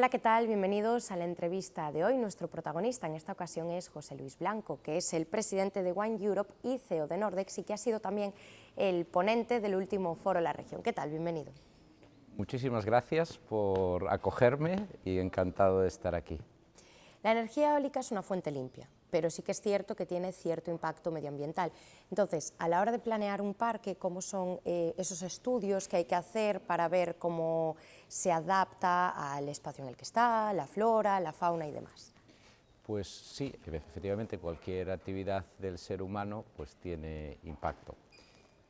Hola, ¿qué tal? Bienvenidos a la entrevista de hoy. Nuestro protagonista en esta ocasión es José Luis Blanco, que es el presidente de Wine Europe y CEO de Nordex y que ha sido también el ponente del último foro de la región. ¿Qué tal? Bienvenido. Muchísimas gracias por acogerme y encantado de estar aquí. La energía eólica es una fuente limpia, pero sí que es cierto que tiene cierto impacto medioambiental. Entonces, a la hora de planear un parque, ¿cómo son esos estudios que hay que hacer para ver cómo se adapta al espacio en el que está, la flora, la fauna y demás? Pues sí, efectivamente cualquier actividad del ser humano pues tiene impacto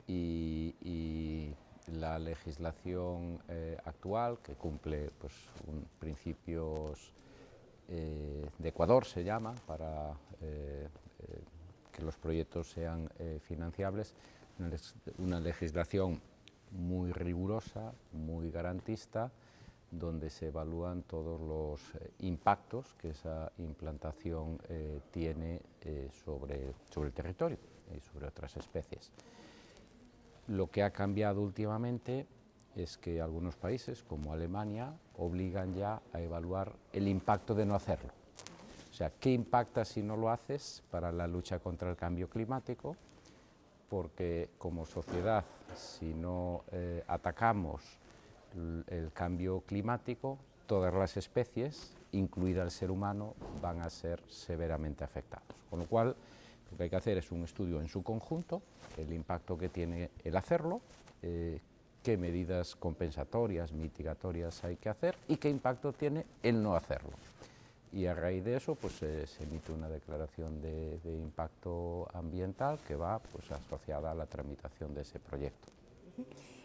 y la legislación actual, que cumple pues, principios de Ecuador, se llama, para que los proyectos sean financiables, una legislación muy rigurosa, muy garantista, donde se evalúan todos los impactos que esa implantación tiene sobre el territorio y sobre otras especies. Lo que ha cambiado últimamente es que algunos países, como Alemania, obligan ya a evaluar el impacto de no hacerlo. O sea, ¿qué impacta si no lo haces para la lucha contra el cambio climático? Porque como sociedad, si no atacamos el cambio climático, todas las especies, incluida el ser humano, van a ser severamente afectados. Con lo cual, lo que hay que hacer es un estudio en su conjunto, el impacto que tiene el hacerlo, qué medidas compensatorias, mitigatorias hay que hacer y qué impacto tiene el no hacerlo. Y a raíz de eso pues, se emite una declaración de impacto ambiental que va pues, asociada a la tramitación de ese proyecto.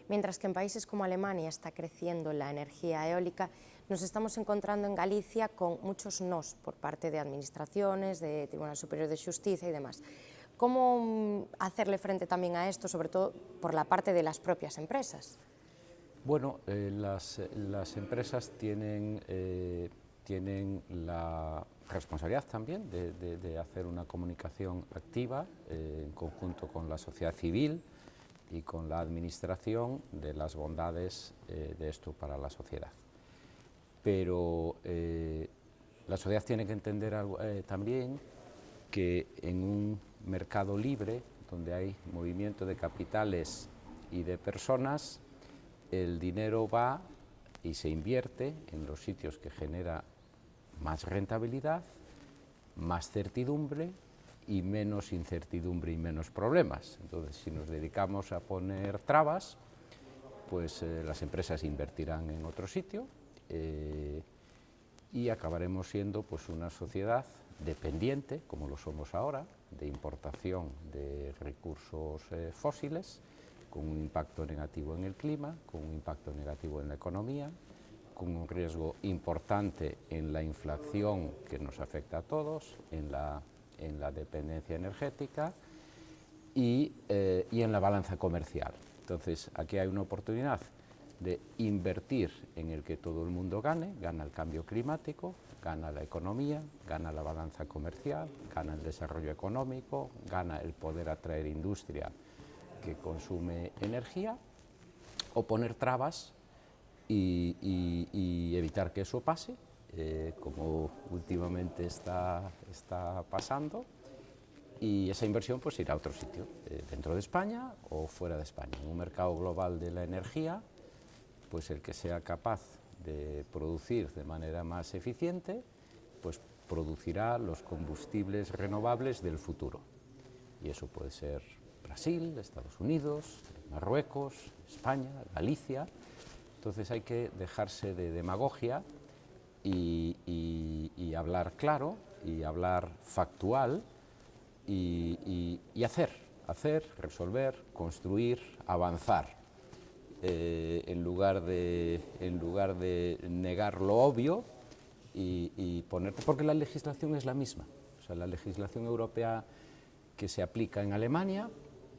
Mientras que en países como Alemania está creciendo la energía eólica, nos estamos encontrando en Galicia con muchos nos por parte de administraciones, de Tribunal Superior de Justicia y demás. ¿Cómo hacerle frente también a esto, sobre todo por la parte de las propias empresas? Bueno, las empresas tienen la responsabilidad también de hacer una comunicación activa en conjunto con la sociedad civil y con la administración de las bondades de esto para la sociedad. Pero la sociedad tiene que entender también que en un mercado libre, donde hay movimiento de capitales y de personas, el dinero va y se invierte en los sitios que genera más rentabilidad, más certidumbre y menos incertidumbre y menos problemas. Entonces, si nos dedicamos a poner trabas, pues las empresas invertirán en otro sitio y acabaremos siendo pues, una sociedad dependiente, como lo somos ahora, de importación de recursos fósiles, con un impacto negativo en el clima, con un impacto negativo en la economía, con un riesgo importante en la inflación que nos afecta a todos, en la dependencia energética y en la balanza comercial. Entonces, aquí hay una oportunidad de invertir en el que todo el mundo gane, gana el cambio climático, gana la economía, gana la balanza comercial, gana el desarrollo económico, gana el poder atraer industria que consume energía, o poner trabas y evitar que eso pase, como últimamente está pasando, y esa inversión pues irá a otro sitio, dentro de España o fuera de España. En un mercado global de la energía, pues el que sea capaz de producir de manera más eficiente, pues producirá los combustibles renovables del futuro. Y eso puede ser Brasil, Estados Unidos, Marruecos, España, Galicia. Entonces hay que dejarse de demagogia y hablar claro, y hablar factual, y hacer, resolver, construir, avanzar. En lugar de negar lo obvio y poner, porque la legislación es la misma. O sea, la legislación europea que se aplica en Alemania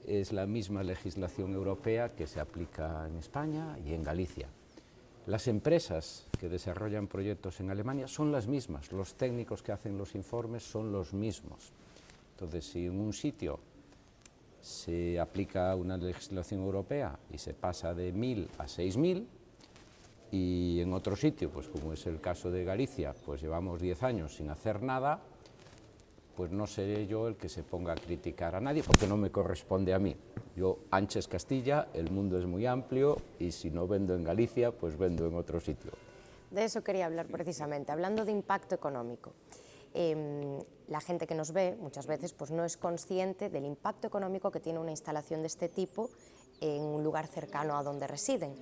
es la misma legislación europea que se aplica en España y en Galicia. Las empresas que desarrollan proyectos en Alemania son las mismas, los técnicos que hacen los informes son los mismos. Entonces, si en un sitio se aplica una legislación europea y se pasa de 1000 a 6000, y en otro sitio, pues como es el caso de Galicia, pues llevamos 10 años sin hacer nada, pues no seré yo el que se ponga a criticar a nadie, porque no me corresponde a mí. Yo, Ánchez Castilla, el mundo es muy amplio y si no vendo en Galicia, pues vendo en otro sitio. De eso quería hablar precisamente, hablando de impacto económico. La gente que nos ve muchas veces pues no es consciente del impacto económico que tiene una instalación de este tipo en un lugar cercano a donde residen.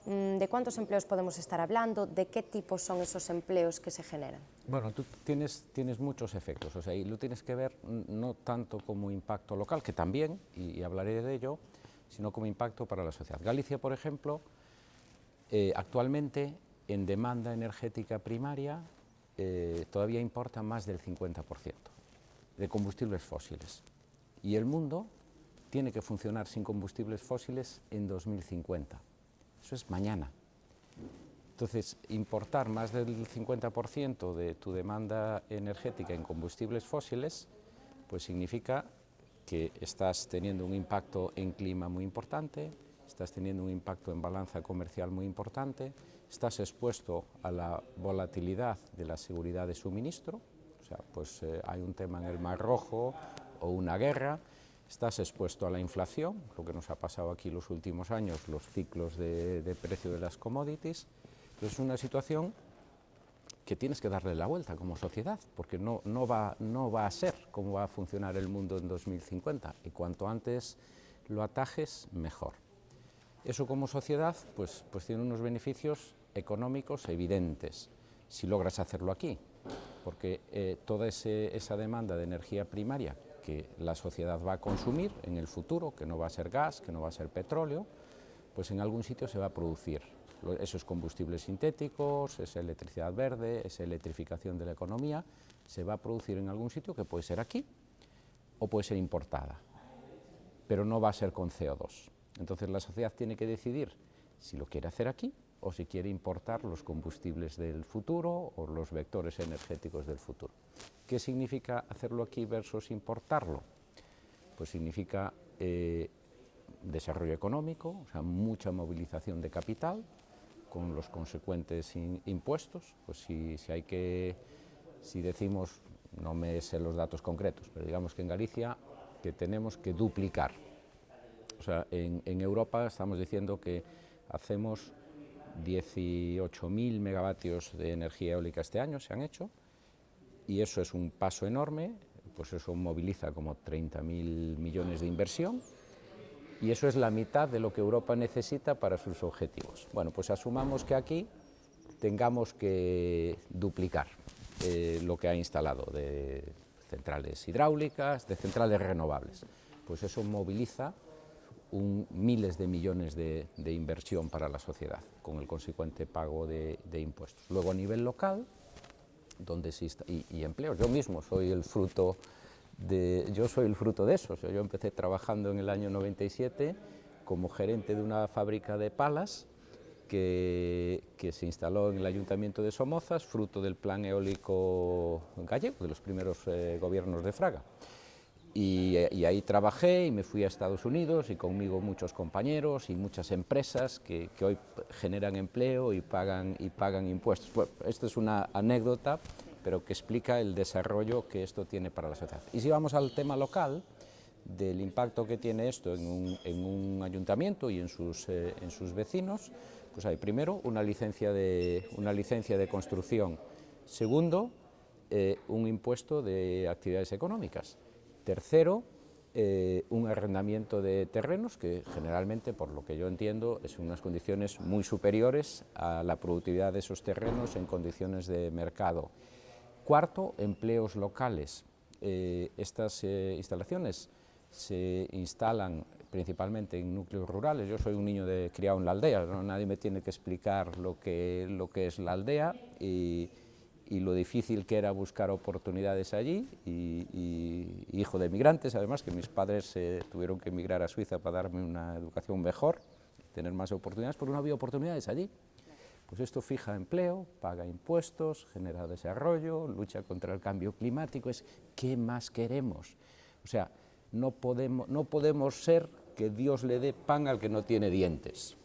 ¿De cuántos empleos podemos estar hablando? ¿De qué tipo son esos empleos que se generan? Bueno, tú tienes muchos efectos, o sea, y lo tienes que ver no tanto como impacto local, que también, y hablaré de ello, sino como impacto para la sociedad. Galicia, por ejemplo, actualmente en demanda energética primaria todavía importa más del 50% de combustibles fósiles. Y el mundo tiene que funcionar sin combustibles fósiles en 2050. Eso es mañana. Entonces, importar más del 50% de tu demanda energética en combustibles fósiles, pues significa que estás teniendo un impacto en clima muy importante, estás teniendo un impacto en balanza comercial muy importante, estás expuesto a la volatilidad de la seguridad de suministro, o sea, pues hay un tema en el Mar Rojo o una guerra, estás expuesto a la inflación, lo que nos ha pasado aquí los últimos años, los ciclos de precio de las commodities. Entonces es una situación que tienes que darle la vuelta como sociedad, porque no va a ser cómo va a funcionar el mundo en 2050, y cuanto antes lo atajes, mejor. Eso como sociedad pues tiene unos beneficios económicos evidentes, si logras hacerlo aquí, porque toda esa demanda de energía primaria que la sociedad va a consumir en el futuro, que no va a ser gas, que no va a ser petróleo, pues en algún sitio se va a producir. Esos combustibles sintéticos, esa electricidad verde, esa electrificación de la economía, se va a producir en algún sitio que puede ser aquí o puede ser importada, pero no va a ser con CO2. Entonces la sociedad tiene que decidir si lo quiere hacer aquí o si quiere importar los combustibles del futuro o los vectores energéticos del futuro. ¿Qué significa hacerlo aquí versus importarlo? Pues significa desarrollo económico, o sea, mucha movilización de capital, con los consecuentes impuestos. Pues si decimos, no me sé los datos concretos, pero digamos que en Galicia que tenemos que duplicar. O sea, en Europa estamos diciendo que hacemos 18.000 megavatios de energía eólica este año, se han hecho, y eso es un paso enorme, pues eso moviliza como 30.000 millones de inversión, y eso es la mitad de lo que Europa necesita para sus objetivos. Bueno, pues asumamos que aquí tengamos que duplicar lo que ha instalado de centrales hidráulicas, de centrales renovables. Pues eso moviliza miles de millones de inversión para la sociedad, con el consecuente pago de impuestos. Luego a nivel local, donde y empleos. Yo mismo soy el fruto de eso. O sea, yo empecé trabajando en el año 97 como gerente de una fábrica de palas que se instaló en el Ayuntamiento de Somozas, fruto del plan eólico gallego, de los primeros gobiernos de Fraga. Y ahí trabajé y me fui a Estados Unidos, y conmigo muchos compañeros y muchas empresas que hoy generan empleo y pagan impuestos. Bueno, esto es una anécdota, pero que explica el desarrollo que esto tiene para la sociedad. Y si vamos al tema local, del impacto que tiene esto en un ayuntamiento y en sus vecinos, pues hay primero una licencia de construcción, segundo, un impuesto de actividades económicas, tercero, un arrendamiento de terrenos que generalmente, por lo que yo entiendo, es en unas condiciones muy superiores a la productividad de esos terrenos en condiciones de mercado. Cuarto, empleos locales. Estas instalaciones se instalan principalmente en núcleos rurales. Yo soy un niño criado en la aldea, ¿no? Nadie me tiene que explicar lo que es la aldea y lo difícil que era buscar oportunidades allí, y hijo de emigrantes, además, que mis padres tuvieron que emigrar a Suiza para darme una educación mejor, tener más oportunidades, porque no había oportunidades allí. Pues esto fija empleo, paga impuestos, genera desarrollo, lucha contra el cambio climático. ¿Qué más queremos? O sea, no podemos ser que Dios le dé pan al que no tiene dientes.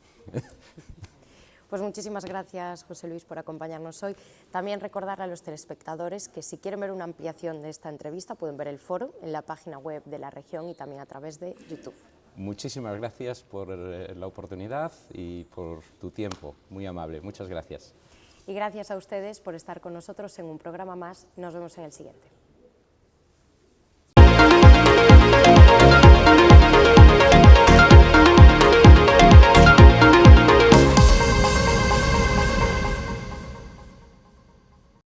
Pues muchísimas gracias, José Luis, por acompañarnos hoy. También recordarle a los telespectadores que si quieren ver una ampliación de esta entrevista pueden ver el foro en la página web de la región y también a través de YouTube. Muchísimas gracias por la oportunidad y por tu tiempo, muy amable. Muchas gracias. Y gracias a ustedes por estar con nosotros en un programa más. Nos vemos en el siguiente.